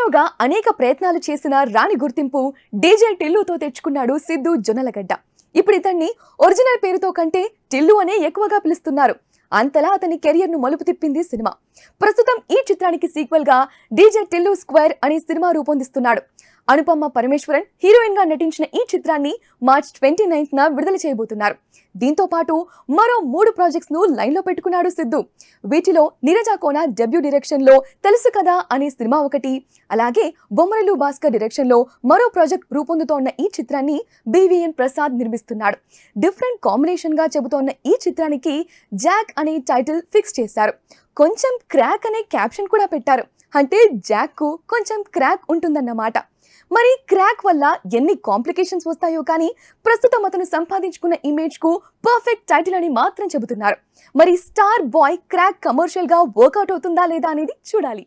హీరోగా అనేక ప్రయత్నాలు చేసిన రాని గుర్తింపు డీజే టిల్లుతో తెచ్చుకున్నాడు సిద్ధు జొన్నలగడ్డ. ఇప్పుడు ఇతన్ని ఒరిజినల్ పేరుతో కంటే టిల్లు అనే ఎక్కువగా పిలుస్తున్నారు. అంతలా అతని కెరియర్ ను మలుపు తిప్పింది సినిమా. ప్రస్తుతం ఈ చిత్రానికి సీక్వెల్ గా డీజే టిల్లు స్క్వేర్ అనే సినిమా రూపొందిస్తున్నాడు. అనుపమ పరమేశ్వరన్ హీరోయిన్ గా నటించిన ఈ చిత్రాన్ని మార్చ్ 29న విడుదల చేయబోతున్నారు. దీంతో పాటు మరో 3 ప్రాజెక్ట్స్ ను లైన్ లో పెట్టుకున్నాడు సిద్ధు. వీటిలో నీరజ కోన డెబ్యూ డైరెక్షన్ లో తెలుసు కదా అనే సినిమా ఒకటి, అలాగే బొమ్మరిల్లు భాస్కర్ డైరెక్షన్ లో మరో ప్రాజెక్ట్ రూపొందుతోన్న ఈ చిత్రాన్ని BVN ప్రసాద్ నిర్మిస్తున్నాడు. డిఫరెంట్ కాంబినేషన్ గా చెబుతోన్న ఈ చిత్రానికి జాక్ అనే టైటిల్ ఫిక్స్ చేశారు. కొంచెం క్రాక్ అనే క్యాప్షన్ కూడా పెట్టారు. అంటే జాక్ కు కొంచెం క్రాక్ ఉంటుందన్నమాట. మరి క్రాక్ వల్ల ఎన్ని కాంప్లికేషన్స్ వస్తాయో కానీ ప్రస్తుతం అతను సంపాదించుకున్న ఇమేజ్ కు పర్ఫెక్ట్ టైటిల్ అని మాత్రం చెబుతున్నారు. మరి స్టార్ బాయ్ క్రాక్ కమర్షియల్ గా వర్కౌట్ అవుతుందా లేదా అనేది చూడాలి.